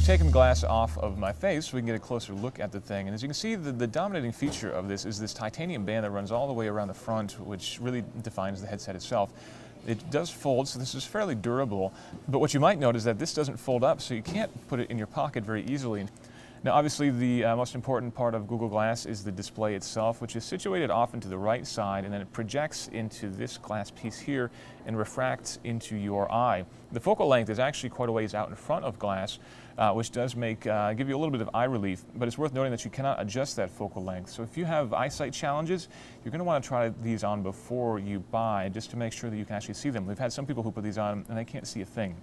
we've taken the glass off of my face so we can get a closer look at the thing. And as you can see, the dominating feature of this is this titanium band that runs all the way around the front, which really defines the headset itself. It does fold, so this is fairly durable. But what you might note is that this doesn't fold up, so you can't put it in your pocket very easily. Now, obviously, the most important part of Google Glass is the display itself, which is situated off into the right side, and then it projects into this glass piece here and refracts into your eye. The focal length is actually quite a ways out in front of glass, which does give you a little bit of eye relief, but it's worth noting that you cannot adjust that focal length. So if you have eyesight challenges, you're going to want to try these on before you buy, just to make sure that you can actually see them. We've had some people who put these on and they can't see a thing.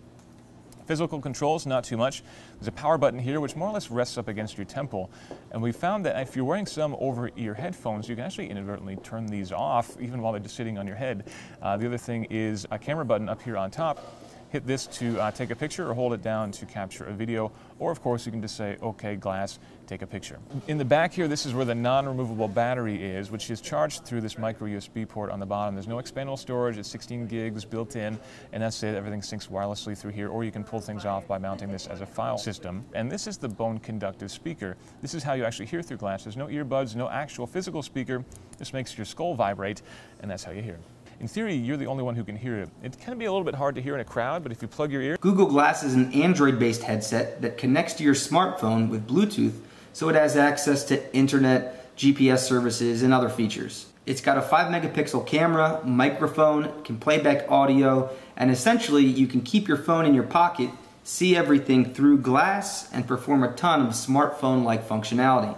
Physical controls, not too much. There's a power button here which more or less rests up against your temple. And we found that if you're wearing some over-ear headphones, you can actually inadvertently turn these off even while they're just sitting on your head. The other thing is a camera button up here on top. Hit this to take a picture or hold it down to capture a video, or of course you can just say, okay, glass, take a picture. In the back here, this is where the non-removable battery is, which is charged through this micro USB port on the bottom. There's no expandable storage, it's 16 gigs built in, and that's it, everything syncs wirelessly through here, or you can pull things off by mounting this as a file system. And this is the bone conductive speaker. This is how you actually hear through glass. There's no earbuds, no actual physical speaker. This makes your skull vibrate, and that's how you hear. In theory, you're the only one who can hear it. It can be a little bit hard to hear in a crowd, but if you plug your ear... Google Glass is an Android-based headset that connects to your smartphone with Bluetooth, so it has access to internet, GPS services, and other features. It's got a 5-megapixel camera, microphone, can play back audio, and essentially you can keep your phone in your pocket, see everything through glass, and perform a ton of smartphone-like functionality.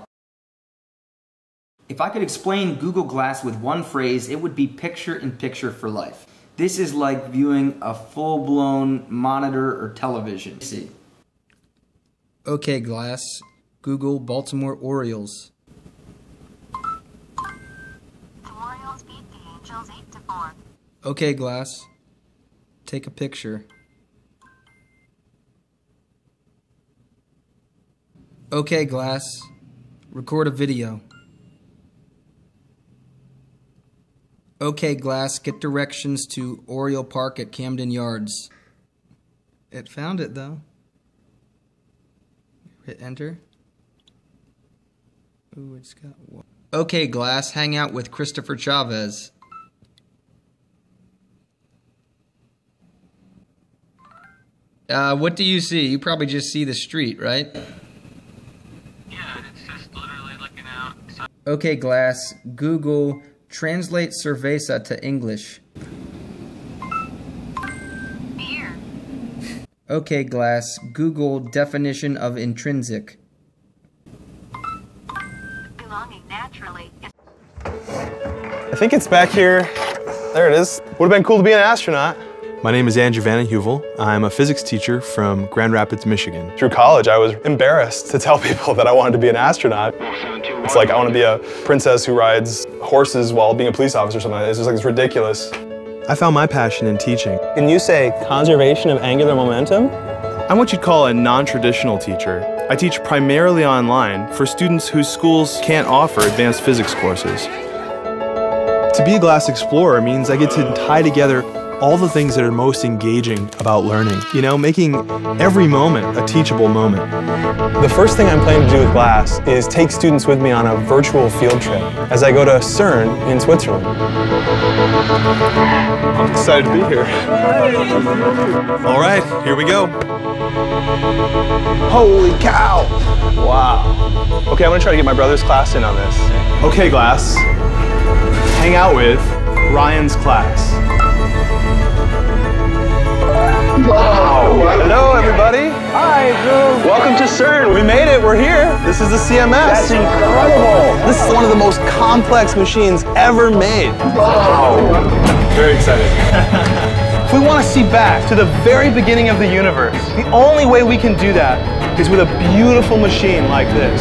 If I could explain Google Glass with one phrase, it would be picture-in-picture for life. This is like viewing a full-blown monitor or television. See. Okay, Glass. Google Baltimore Orioles. The Orioles beat the Angels 8-4. Okay, Glass. Take a picture. Okay, Glass. Record a video. Okay, Glass, get directions to Oriole Park at Camden Yards. It found it, though. Hit enter. Ooh, it's got one. Okay, Glass, hang out with Christopher Chavez. What do you see? You probably just see the street, right? Yeah, it's just literally looking out. Okay, Glass, Google... Translate cerveza to English. Beer. Okay, Glass. Google definition of intrinsic. Belonging naturally. I think it's back here. There it is. Would have been cool to be an astronaut. My name is Vanden Heuvel. I'm a physics teacher from Grand Rapids, Michigan. Through college, I was embarrassed to tell people that I wanted to be an astronaut. It's like I want to be a princess who rides horses while being a police officer or something. It's just like, it's ridiculous. I found my passion in teaching. Can you say conservation of angular momentum? I'm what you'd call a non-traditional teacher. I teach primarily online for students whose schools can't offer advanced physics courses. To be a glass explorer means I get to tie together all the things that are most engaging about learning. You know, making every moment a teachable moment. The first thing I'm planning to do with Glass is take students with me on a virtual field trip as I go to CERN in Switzerland. I'm excited to be here. All right, here we go. Holy cow! Wow. Okay, I'm gonna try to get my brother's class in on this. Okay, Glass. Hang out with Ryan's class. Wow. Hello, everybody. Hi, Drew. Welcome to CERN. We made it. We're here. This is the CMS. That's incredible. This is one of the most complex machines ever made. Wow. Very excited. If we want to see back to the very beginning of the universe, the only way we can do that is with a beautiful machine like this.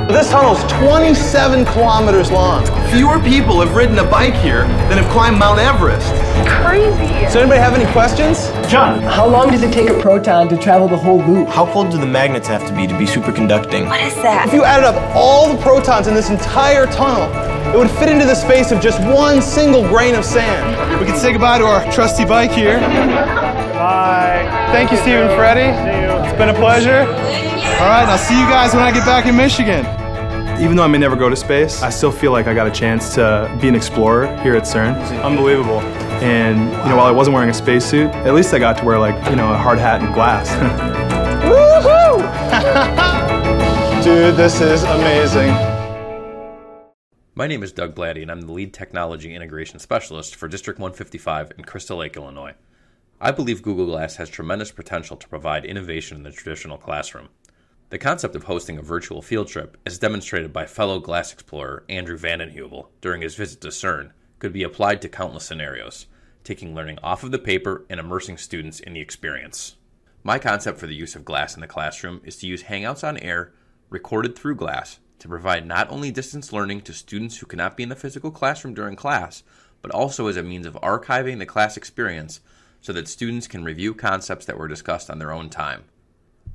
This tunnel is 27 kilometers long. Fewer people have ridden a bike here than have climbed Mount Everest. Crazy. Does anybody have any questions? John, how long does it take a proton to travel the whole loop? How cold do the magnets have to be superconducting? What is that? If you added up all the protons in this entire tunnel, it would fit into the space of just one single grain of sand. We can say goodbye to our trusty bike here. Bye. Thank you, Steve and Freddie. See you. been a pleasure. All right, I'll see you guys when I get back in Michigan. Even though I may never go to space, I still feel like I got a chance to be an explorer here at CERN. Unbelievable. And, you know, while I wasn't wearing a spacesuit, at least I got to wear, like, you know, a hard hat and glass. Woohoo! Dude, this is amazing. My name is Doug Blattie, and I'm the Lead Technology Integration Specialist for District 155 in Crystal Lake, Illinois. I believe Google Glass has tremendous potential to provide innovation in the traditional classroom. The concept of hosting a virtual field trip, as demonstrated by fellow glass explorer Andrew Vanden during his visit to CERN, could be applied to countless scenarios, taking learning off of the paper and immersing students in the experience. My concept for the use of glass in the classroom is to use Hangouts on Air, recorded through glass, to provide not only distance learning to students who cannot be in the physical classroom during class, but also as a means of archiving the class experience so that students can review concepts that were discussed on their own time.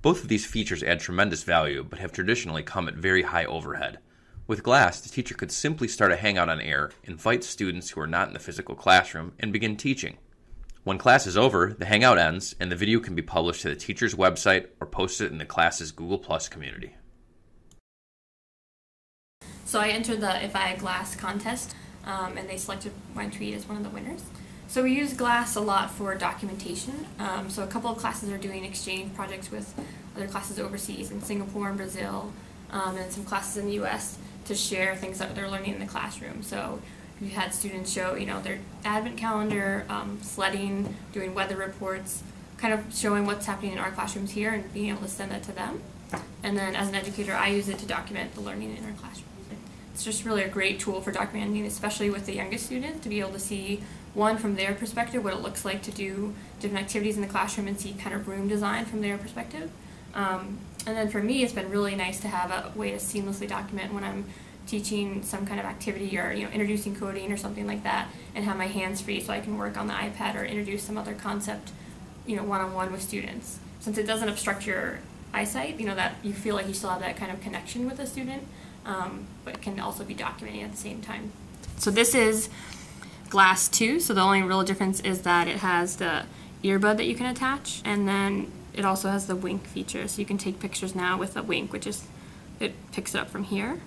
Both of these features add tremendous value, but have traditionally come at very high overhead. With Glass, the teacher could simply start a Hangout on Air, invite students who are not in the physical classroom, and begin teaching. When class is over, the Hangout ends, and the video can be published to the teacher's website or posted in the class's Google Plus community. So I entered the If I Had Glass contest, and they selected my tweet as one of the winners. So we use Glass a lot for documentation. So a couple of classes are doing exchange projects with other classes overseas in Singapore and Brazil, and some classes in the US to share things that they're learning in the classroom. So we had students show, you know, their advent calendar, sledding, doing weather reports, kind of showing what's happening in our classrooms here and being able to send that to them. And then as an educator, I use it to document the learning in our classroom. It's just really a great tool for documenting, especially with the youngest students, to be able to see, one, from their perspective, what it looks like to do different activities in the classroom and see kind of room design from their perspective. And then for me, it's been really nice to have a way to seamlessly document when I'm teaching some kind of activity or, you know, introducing coding or something like that, and have my hands free so I can work on the iPad or introduce some other concept, you know, one-on-one with students. Since it doesn't obstruct your eyesight, you know, that you feel like you still have that kind of connection with a student, but it can also be documenting at the same time. So this is Glass 2, so the only real difference is that it has the earbud that you can attach, and then it also has the wink feature, so you can take pictures now with a wink, which is, it picks it up from here.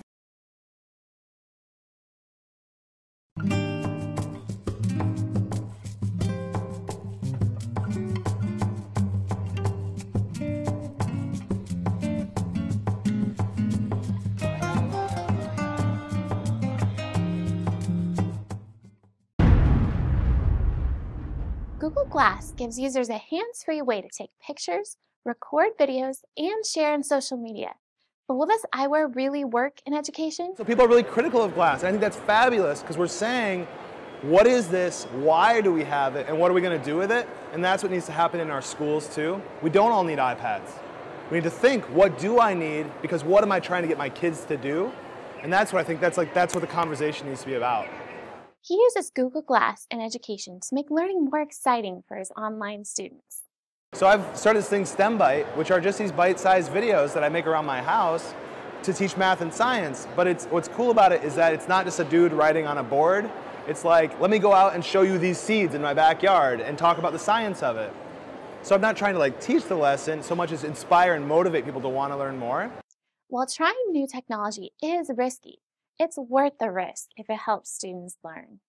Google Glass gives users a hands-free way to take pictures, record videos, and share on social media. But will this eyewear really work in education? So people are really critical of glass, and I think that's fabulous because we're saying, what is this, why do we have it, and what are we going to do with it? And that's what needs to happen in our schools too. We don't all need iPads. We need to think, what do I need, because what am I trying to get my kids to do? And that's what I think, that's what the conversation needs to be about. He uses Google Glass in education to make learning more exciting for his online students. So I've started this thing, STEMbite, which are just these bite-sized videos that I make around my house to teach math and science. But what's cool about it is that it's not just a dude writing on a board. It's like, let me go out and show you these seeds in my backyard and talk about the science of it. So I'm not trying to like teach the lesson so much as inspire and motivate people to want to learn more. While trying new technology is risky, it's worth the risk if it helps students learn.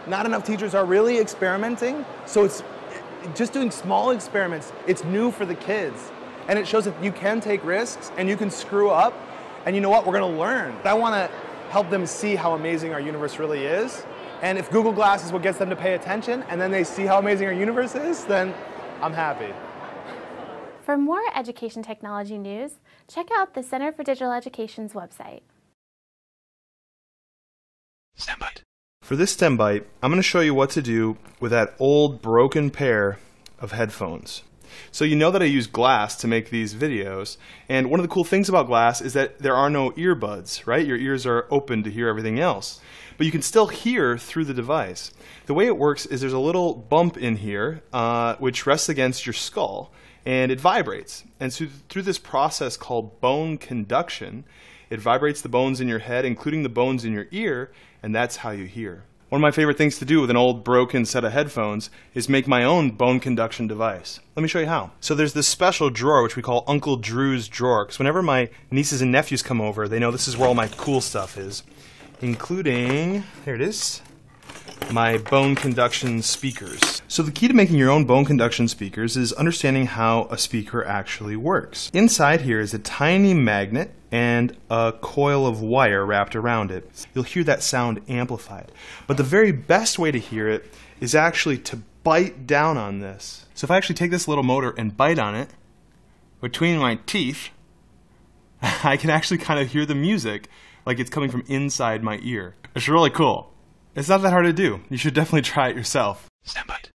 Not enough teachers are really experimenting, so it's just doing small experiments. It's new for the kids, and it shows that you can take risks and you can screw up, and you know what, we're going to learn. I want to help them see how amazing our universe really is, and if Google Glass is what gets them to pay attention, and then they see how amazing our universe is, then I'm happy. For more education technology news, check out the Center for Digital Education's website. STEMbite. For this STEMbite, I'm going to show you what to do with that old broken pair of headphones. So you know that I use glass to make these videos, and one of the cool things about glass is that there are no earbuds, right? Your ears are open to hear everything else, but you can still hear through the device. The way it works is there's a little bump in here which rests against your skull, and it vibrates. And so through this process called bone conduction, it vibrates the bones in your head, including the bones in your ear, and that's how you hear. One of my favorite things to do with an old broken set of headphones is make my own bone conduction device. Let me show you how. So there's this special drawer which we call Uncle Drew's drawer, because whenever my nieces and nephews come over, they know this is where all my cool stuff is, including, here it is, my bone conduction speakers. So the key to making your own bone conduction speakers is understanding how a speaker actually works. Inside here is a tiny magnet and a coil of wire wrapped around it. You'll hear that sound amplified. But the very best way to hear it is actually to bite down on this. So if I actually take this little motor and bite on it between my teeth, I can actually kind of hear the music like it's coming from inside my ear. It's really cool. It's not that hard to do. You should definitely try it yourself. STEMbite.